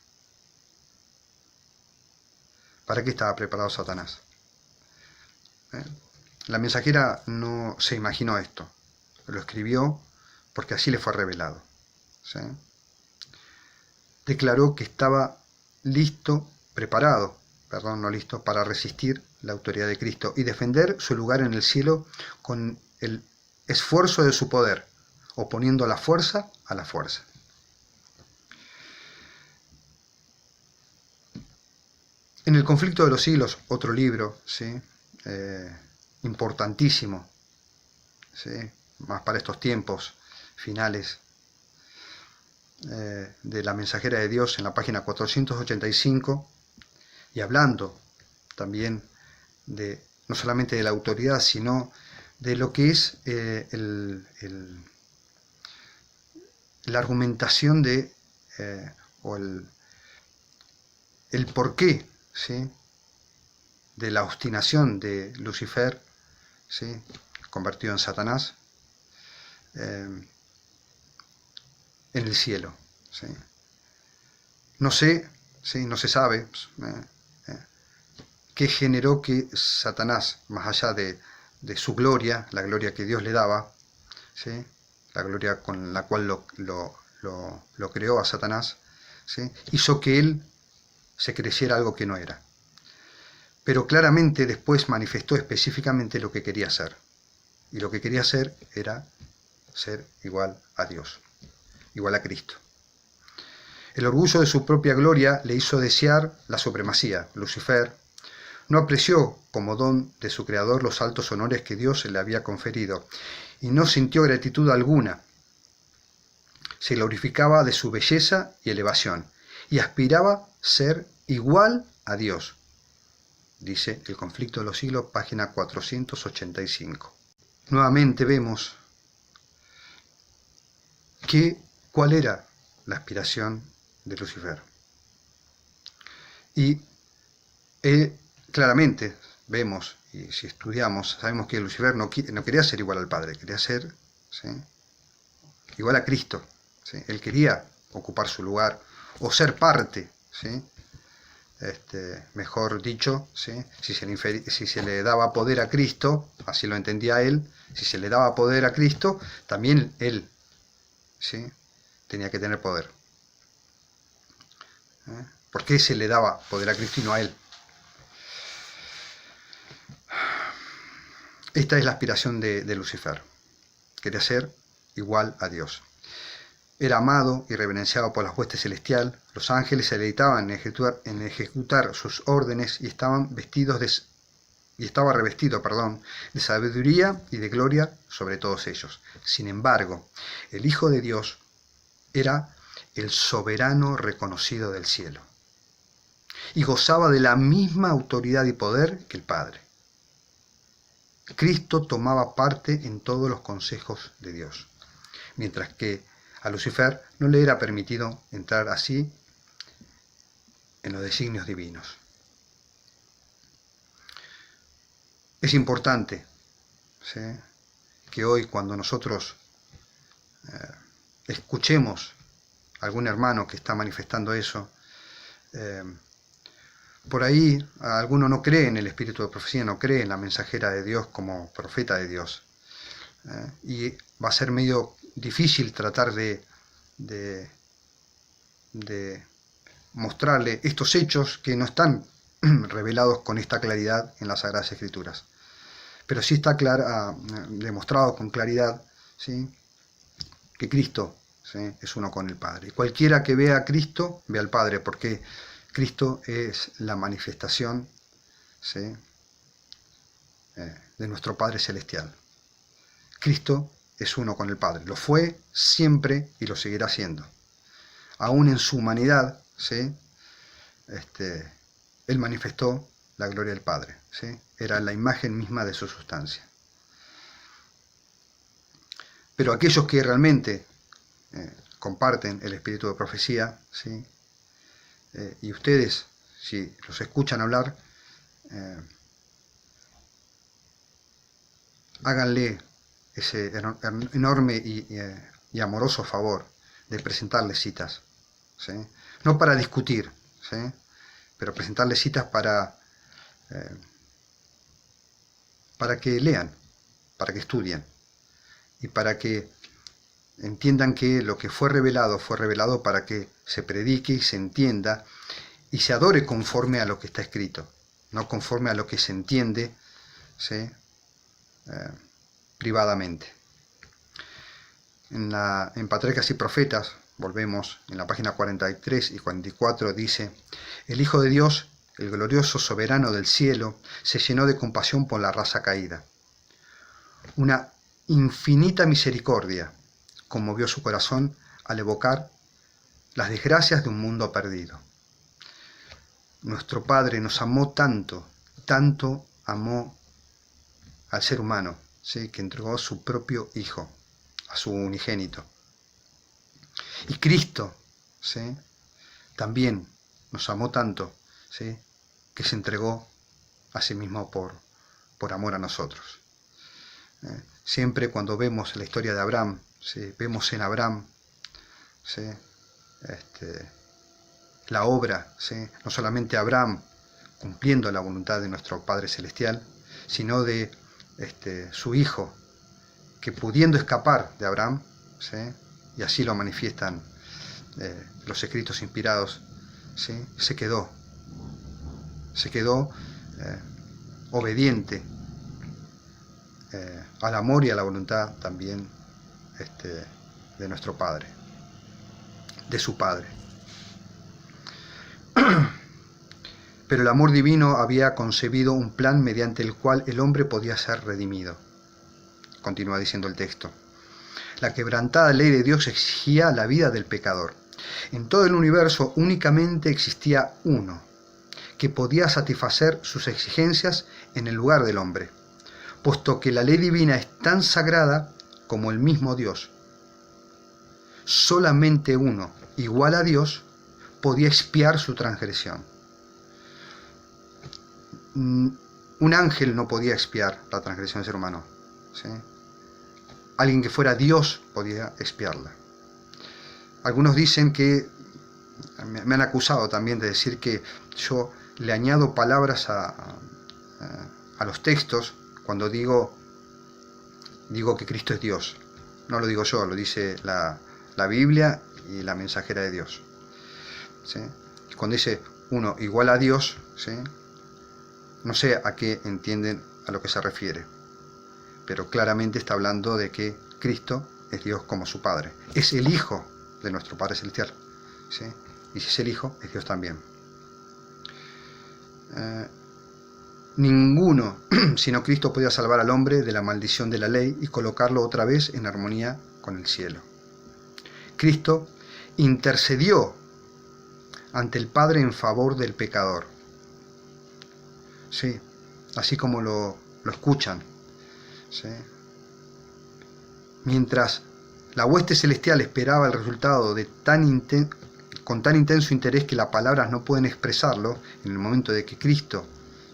¿Para qué estaba preparado Satanás? La mensajera no se imaginó esto, lo escribió porque así le fue revelado, ¿sí? Declaró que estaba preparado para resistir la autoridad de Cristo y defender su lugar en el cielo con el esfuerzo de su poder, oponiendo la fuerza a la fuerza. En el conflicto de los siglos, otro libro, ¿sí? Importantísimo, ¿sí? Más para estos tiempos finales, de la mensajera de Dios, en la página 485, y hablando también de no solamente de la autoridad, sino de lo que es la argumentación o el porqué, ¿sí?, de la obstinación de Lucifer, ¿sí?, convertido en Satanás, en el cielo, ¿sí? No sé, ¿sí?, no se sabe qué generó que Satanás, más allá de su gloria, la gloria que Dios le daba, ¿sí?, la gloria con la cual lo creó a Satanás, ¿sí?, hizo que él se creyera algo que no era. Pero claramente después manifestó específicamente lo que quería hacer. Y lo que quería hacer era ser igual a Dios, igual a Cristo. El orgullo de su propia gloria le hizo desear la supremacía. Lucifer no apreció como don de su creador los altos honores que Dios le había conferido y no sintió gratitud alguna. Se glorificaba de su belleza y elevación y aspiraba a ser igual a Dios. Dice El conflicto de los siglos, página 485. Nuevamente vemos cuál era la aspiración de Lucifer. Y claramente vemos, y si estudiamos, sabemos que Lucifer no quería ser igual al Padre, quería ser, ¿sí?, igual a Cristo, ¿sí? Él quería ocupar su lugar o ser parte, ¿sí?, mejor dicho, ¿sí?, si se le daba poder a Cristo, así lo entendía él, si se le daba poder a Cristo, también él, ¿sí?, tenía que tener poder. ¿Por qué se le daba poder a Cristo y no a él? Esta es la aspiración de Lucifer. Quería ser igual a Dios. Era amado y reverenciado por la hueste celestial. Los ángeles se deleitaban en ejecutar sus órdenes y estaba revestido, de sabiduría y de gloria sobre todos ellos. Sin embargo, el Hijo de Dios era el soberano reconocido del cielo y gozaba de la misma autoridad y poder que el Padre. Cristo tomaba parte en todos los consejos de Dios, mientras que a Lucifer no le era permitido entrar así en los designios divinos. Es importante, ¿sí?, que hoy, cuando nosotros escuchemos a algún hermano que está manifestando eso, por ahí alguno no cree en el espíritu de profecía, no cree en la mensajera de Dios como profeta de Dios, y va a ser medio difícil tratar de mostrarle estos hechos que no están revelados con esta claridad en las Sagradas Escrituras. Pero sí está demostrado con claridad, ¿sí?, que Cristo, ¿sí?, es uno con el Padre. Cualquiera que vea a Cristo, ve al Padre, porque Cristo es la manifestación, ¿sí?, de nuestro Padre Celestial. Cristo es uno con el Padre. Lo fue siempre y lo seguirá siendo. Aún en su humanidad, ¿sí?, Él manifestó la gloria del Padre, ¿sí? Era la imagen misma de su sustancia. Pero aquellos que realmente comparten el espíritu de profecía, ¿sí?, y ustedes, si los escuchan hablar, háganle ese enorme y amoroso favor de presentarles citas, ¿sí?, no para discutir, ¿sí?, pero presentarles citas para que lean, para que estudien y para que entiendan que lo que fue revelado para que se predique y se entienda y se adore conforme a lo que está escrito, no conforme a lo que se entiende, ¿sí?, privadamente. En Patriarcas y Profetas, volvemos en la página 43 y 44, dice: el Hijo de Dios, el glorioso soberano del cielo, se llenó de compasión por la raza caída. Una infinita misericordia conmovió su corazón al evocar las desgracias de un mundo perdido. Nuestro Padre nos amó tanto, tanto amó al ser humano, ¿sí?, que entregó a su propio Hijo, a su unigénito. Y Cristo, ¿sí?, también nos amó tanto, ¿sí?, que se entregó a sí mismo por amor a nosotros. Siempre cuando vemos la historia de Abraham, ¿sí?, vemos en Abraham, ¿sí?, la obra, ¿sí?, no solamente Abraham cumpliendo la voluntad de nuestro Padre Celestial, sino de su Hijo, que pudiendo escapar de Abraham, ¿sí?, y así lo manifiestan los escritos inspirados, ¿sí?, se quedó obediente al amor y a la voluntad también de nuestro Padre, de su Padre. Pero el amor divino había concebido un plan mediante el cual el hombre podía ser redimido. Continúa diciendo el texto. La quebrantada ley de Dios exigía la vida del pecador. En todo el universo únicamente existía uno que podía satisfacer sus exigencias en el lugar del hombre, puesto que la ley divina es tan sagrada como el mismo Dios. Solamente uno, igual a Dios, podía expiar su transgresión. Un ángel no podía expiar la transgresión del ser humano, ¿sí? Alguien que fuera Dios podía expiarla. Algunos dicen que, me han acusado también de decir que yo le añado palabras a los textos cuando digo que Cristo es Dios. No lo digo yo, lo dice la Biblia y la mensajera de Dios, ¿sí? Y cuando dice uno igual a Dios, ¿sí?, no sé a qué entienden a lo que se refiere, pero claramente está hablando de que Cristo es Dios como su Padre. Es el Hijo de nuestro Padre Celestial, ¿sí? Y si es el Hijo, es Dios también. Ninguno, sino Cristo, podía salvar al hombre de la maldición de la ley y colocarlo otra vez en armonía con el cielo. Cristo intercedió ante el Padre en favor del pecador. Sí, así como lo escuchan, ¿sí? Mientras la hueste celestial esperaba el resultado con tan intenso interés que las palabras no pueden expresarlo, en el momento de que Cristo,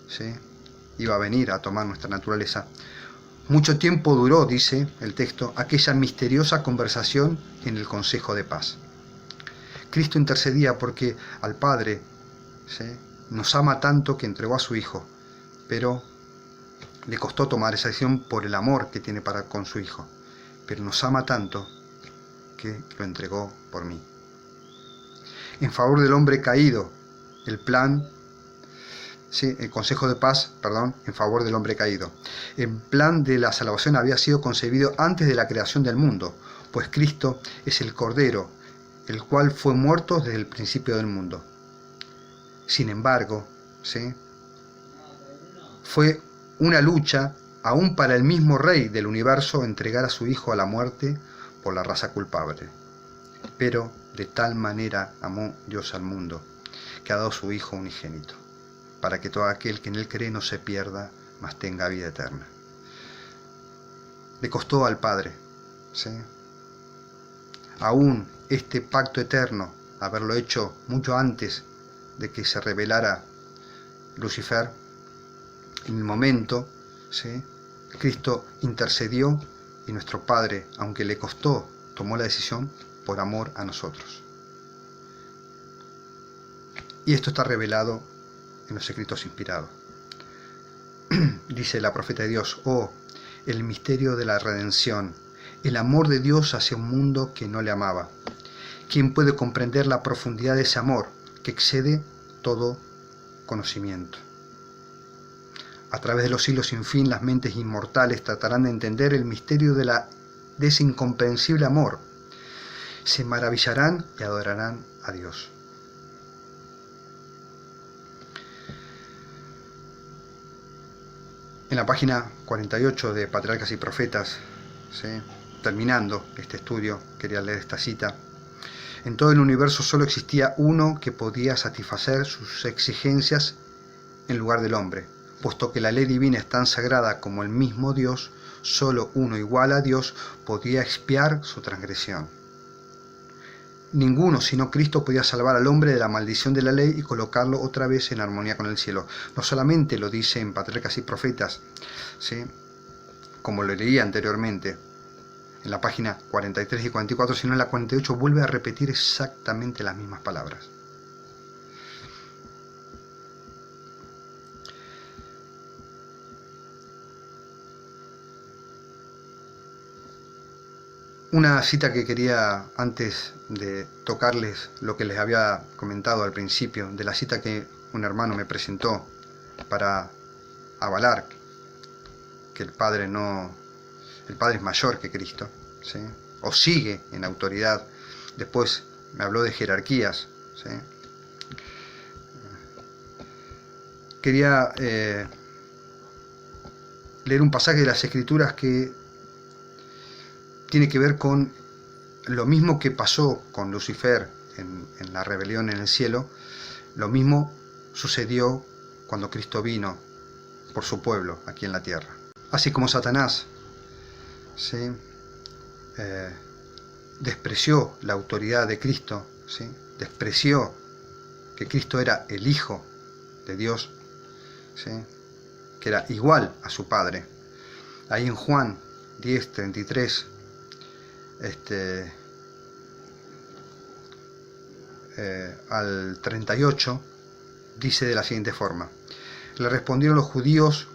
¿sí?, iba a venir a tomar nuestra naturaleza, mucho tiempo duró, dice el texto, aquella misteriosa conversación en el Consejo de Paz. Cristo intercedía porque al Padre, ¿sí?, nos ama tanto que entregó a su Hijo, pero le costó tomar esa decisión por el amor que tiene para con su Hijo. pero nos ama tanto que lo entregó por mí. En favor del hombre caído, el consejo de paz, en favor del hombre caído. El plan de la salvación había sido concebido antes de la creación del mundo, pues Cristo es el Cordero, el cual fue muerto desde el principio del mundo. Sin embargo, fue una lucha aún para el mismo Rey del universo entregar a su Hijo a la muerte por la raza culpable. Pero de tal manera amó Dios al mundo, que ha dado su Hijo unigénito, para que todo aquel que en él cree no se pierda, mas tenga vida eterna. Le costó al Padre, aún este pacto eterno, haberlo hecho mucho antes de que se revelara Lucifer. En el momento, Cristo intercedió y nuestro Padre, aunque le costó, tomó la decisión por amor a nosotros. Y esto está revelado en los escritos inspirados. Dice la profeta de Dios: oh, el misterio de la redención, el amor de Dios hacia un mundo que no le amaba. ¿Quién puede comprender la profundidad de ese amor que excede todo conocimiento? A través de los siglos sin fin, las mentes inmortales tratarán de entender el misterio de ese incomprensible amor. Se maravillarán y adorarán a Dios. En la página 48 de Patriarcas y Profetas, terminando este estudio, quería leer esta cita. En todo el universo solo existía uno que podía satisfacer sus exigencias en lugar del hombre. Puesto que la ley divina es tan sagrada como el mismo Dios, solo uno igual a Dios podía expiar su transgresión. Ninguno sino Cristo podía salvar al hombre de la maldición de la ley y colocarlo otra vez en armonía con el cielo. No solamente lo dice en Patriarcas y Profetas, como lo leí anteriormente, en la página 43 y 44, sino en la 48 vuelve a repetir exactamente las mismas palabras. Una cita que quería, antes de tocarles lo que les había comentado al principio, de la cita que un hermano me presentó para avalar que el Padre es mayor que Cristo, o sigue en autoridad. Después me habló de jerarquías. Quería leer un pasaje de las Escrituras que tiene que ver con lo mismo que pasó con Lucifer en la rebelión en el cielo. Lo mismo sucedió cuando Cristo vino por su pueblo aquí en la tierra. Así como Satanás despreció la autoridad de Cristo, despreció que Cristo era el Hijo de Dios, que era igual a su Padre. Ahí en Juan 10:33 al 38 dice de la siguiente forma: le respondieron los judíos: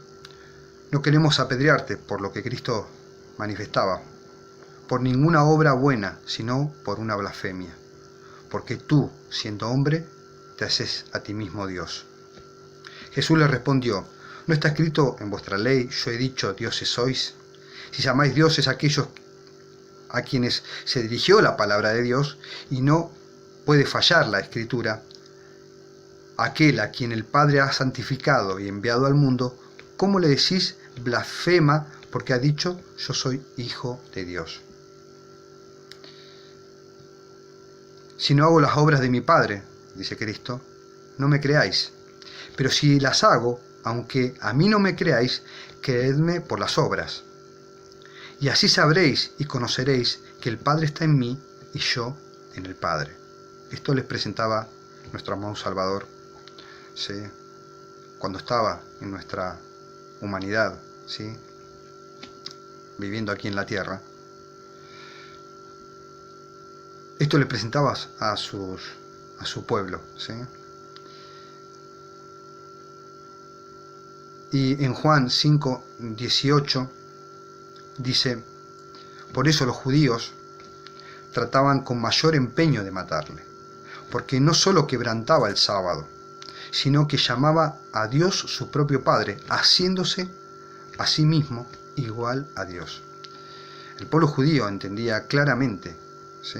no queremos apedrearte por lo que Cristo manifestaba, por ninguna obra buena, sino por una blasfemia, porque tú, siendo hombre, te haces a ti mismo Dios. Jesús les respondió: ¿no está escrito en vuestra ley, yo he dicho, dioses sois? Si llamáis dioses a aquellos a quienes se dirigió la palabra de Dios, y no puede fallar la Escritura, aquel a quien el Padre ha santificado y enviado al mundo, ¿cómo le decís blasfema porque ha dicho, yo soy hijo de Dios? Si no hago las obras de mi Padre, dice Cristo, no me creáis. Pero si las hago, aunque a mí no me creáis, creedme por las obras. Y así sabréis y conoceréis que el Padre está en mí y yo en el Padre. Esto les presentaba nuestro amado Salvador, cuando estaba en nuestra humanidad, viviendo aquí en la tierra. Esto le presentaba a su pueblo. Y en Juan 5:18 dice: Por eso los judíos trataban con mayor empeño de matarle, porque no solo quebrantaba el sábado, sino que llamaba a Dios su propio Padre, haciéndose a sí mismo igual a Dios. El pueblo judío entendía claramente, ¿sí?,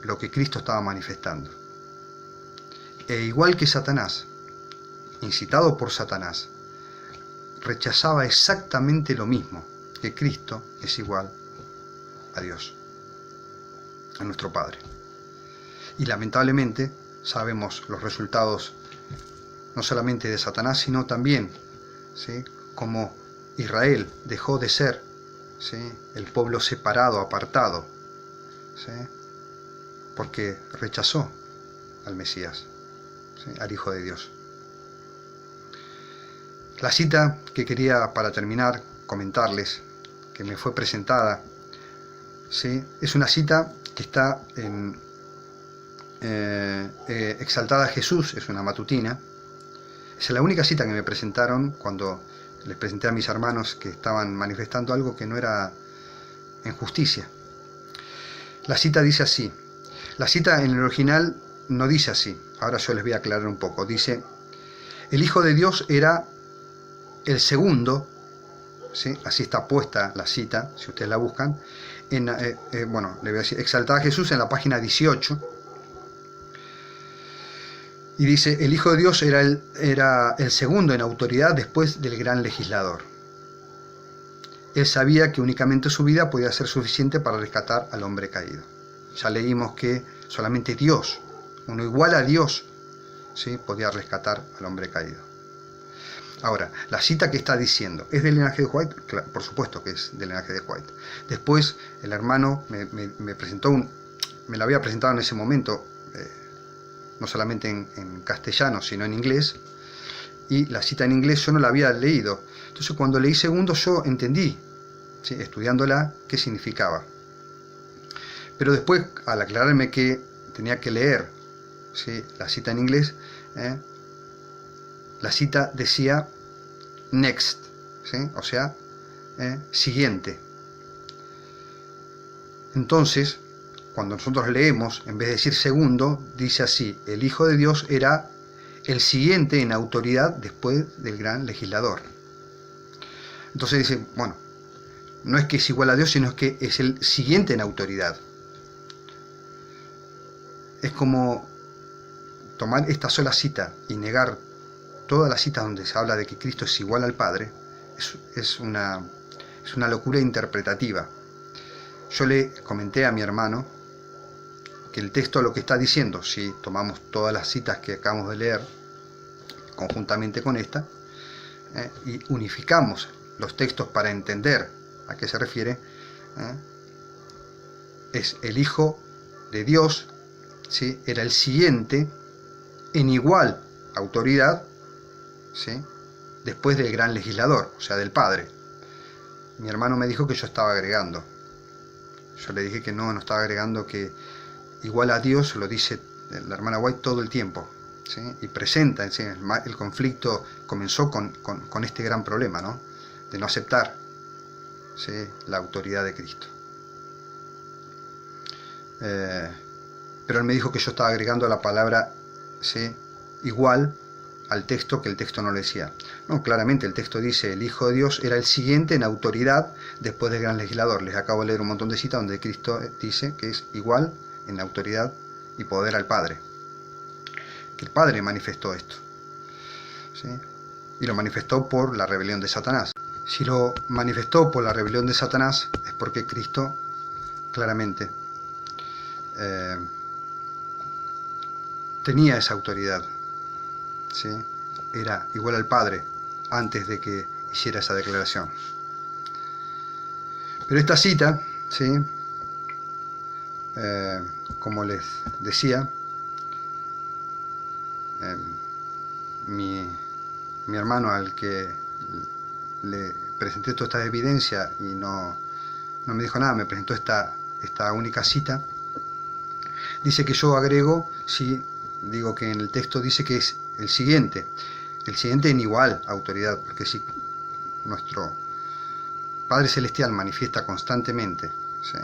lo que Cristo estaba manifestando. E igual que Satanás, incitado por Satanás, rechazaba exactamente lo mismo, que Cristo es igual a Dios, a nuestro Padre. Y lamentablemente sabemos los resultados no solamente de Satanás, sino también, ¿sí?, como Israel dejó de ser, ¿sí?, el pueblo separado, apartado, ¿sí?, porque rechazó al Mesías, ¿sí?, al Hijo de Dios. La cita que quería, para terminar, comentarles, que me fue presentada, ¿sí?, es una cita que está en Exaltada a Jesús, es una matutina. Es la única cita que me presentaron cuando les presenté a mis hermanos que estaban manifestando algo que no era en justicia. La cita dice así. La cita en el original no dice así. Ahora yo les voy a aclarar un poco. Dice: el Hijo de Dios era el segundo, ¿sí?, así está puesta la cita, si ustedes la buscan, le voy a decir, Exaltada a Jesús, en la página 18, y dice: el Hijo de Dios era el segundo en autoridad después del gran legislador. Él sabía que únicamente su vida podía ser suficiente para rescatar al hombre caído. Ya leímos que solamente Dios, uno igual a Dios, ¿sí?, podía rescatar al hombre caído. Ahora, la cita que está diciendo, ¿es del linaje de White? Claro, por supuesto que es del linaje de White. Después, el hermano me presentó me la había presentado en ese momento, no solamente en castellano, sino en inglés, y la cita en inglés yo no la había leído. Entonces, cuando leí segundo, yo entendí, ¿sí?, estudiándola, qué significaba. Pero después, al aclararme que tenía que leer, ¿sí?, la cita en inglés, la cita decía next, ¿sí?, o sea, siguiente. Entonces, cuando nosotros leemos, en vez de decir segundo, dice así: el Hijo de Dios era el siguiente en autoridad después del gran legislador. Entonces dice, bueno, no es que es igual a Dios, sino que es el siguiente en autoridad. Es como tomar esta sola cita y negar todas las citas donde se habla de que Cristo es igual al Padre. Es una locura interpretativa. Yo le comenté a mi hermano que el texto lo que está diciendo, si tomamos todas las citas que acabamos de leer conjuntamente con esta, y unificamos los textos para entender a qué se refiere, es el Hijo de Dios, ¿sí?, era el siguiente en igual autoridad, ¿sí?, después del gran legislador, o sea, del Padre. Mi hermano me dijo que yo estaba agregando. Yo le dije que no estaba agregando, que igual a Dios lo dice la hermana White todo el tiempo, ¿sí?, y presenta, ¿sí?, el conflicto comenzó con este gran problema, ¿no?, de no aceptar, ¿sí?, la autoridad de Cristo. Pero él me dijo que yo estaba agregando la palabra, ¿sí?, igual al texto, que el texto no le decía. No, claramente el texto dice: el Hijo de Dios era el siguiente en autoridad después del gran legislador. Les acabo de leer un montón de citas donde Cristo dice que es igual en autoridad y poder al Padre. Que el Padre manifestó esto, ¿sí?, y lo manifestó por la rebelión de Satanás. Si lo manifestó por la rebelión de Satanás, es porque Cristo claramente tenía esa autoridad, ¿sí?, era igual al Padre antes de que hiciera esa declaración. Pero esta cita, ¿sí?, como les decía, mi hermano, al que le presenté toda esta evidencia y no me dijo nada, me presentó esta única cita, dice que yo agrego, sí, digo que en el texto dice que es el siguiente en igual autoridad, porque si nuestro Padre Celestial manifiesta constantemente, ¿sí?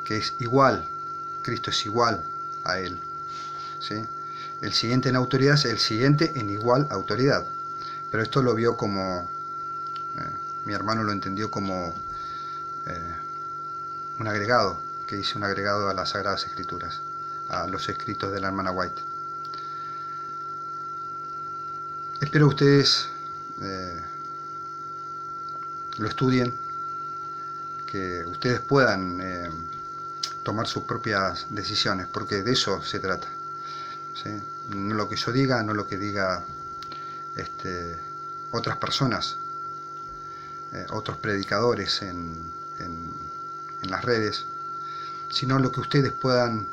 Que es igual, Cristo es igual a Él, ¿sí? El siguiente en autoridad es el siguiente en igual autoridad. Pero esto lo vio como, mi hermano lo entendió como un agregado, que hice un agregado a las Sagradas Escrituras, a los escritos de la hermana White. Espero ustedes lo estudien, que ustedes puedan tomar sus propias decisiones, porque de eso se trata, ¿sí? No lo que yo diga, no lo que diga otras personas, otros predicadores en las redes, sino lo que ustedes puedan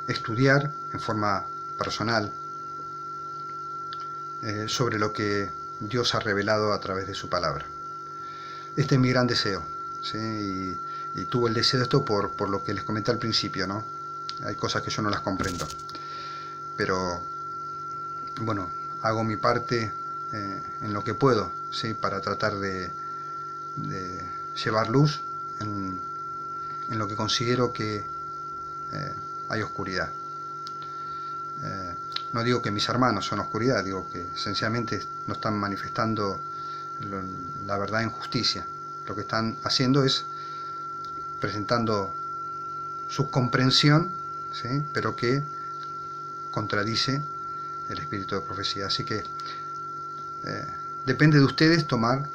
estudiar en forma personal sobre lo que Dios ha revelado a través de su palabra. Este es mi gran deseo, ¿sí? Y tuve el deseo de esto por lo que les comenté al principio, ¿no? Hay cosas que yo no las comprendo, pero bueno, hago mi parte en lo que puedo, ¿sí? Para tratar de llevar luz en lo que considero que hay oscuridad. No digo que mis hermanos son oscuridad, digo que sencillamente no están manifestando la verdad en justicia. Lo que están haciendo es presentando su comprensión, ¿sí? Pero que contradice el espíritu de profecía. Así que depende de ustedes tomar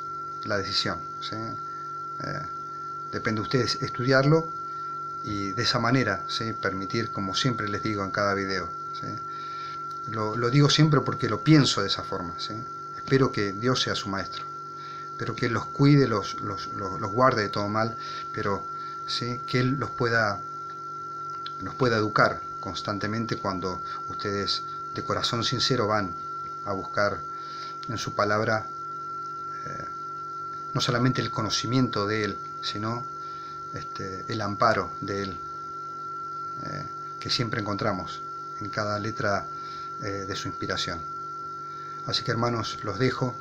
la decisión, ¿sí? Depende de ustedes estudiarlo y de esa manera, ¿sí? Permitir, como siempre les digo en cada video, ¿sí? Lo digo siempre porque lo pienso de esa forma, ¿sí? Espero que Dios sea su maestro, pero que Él los cuide, los guarde de todo mal, pero ¿sí? Que Él los pueda educar constantemente cuando ustedes de corazón sincero van a buscar en su palabra no solamente el conocimiento de Él, sino el amparo de Él, que siempre encontramos en cada letra de su inspiración. Así que, hermanos, los dejo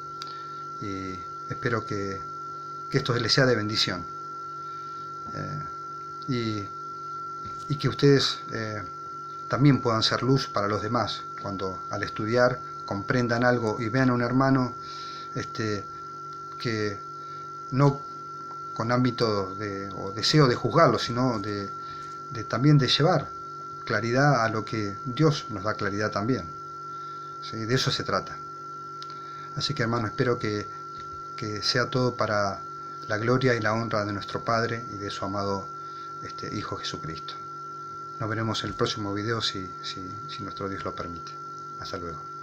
y espero que esto les sea de bendición, y que ustedes también puedan ser luz para los demás cuando al estudiar comprendan algo y vean a un hermano que no con ámbito o deseo de juzgarlo, sino también de llevar claridad a lo que Dios nos da claridad también, ¿sí? De eso se trata. Así que, hermano, espero que sea todo para la gloria y la honra de nuestro Padre y de su amado Hijo Jesucristo. Nos veremos en el próximo video si nuestro Dios lo permite. Hasta luego.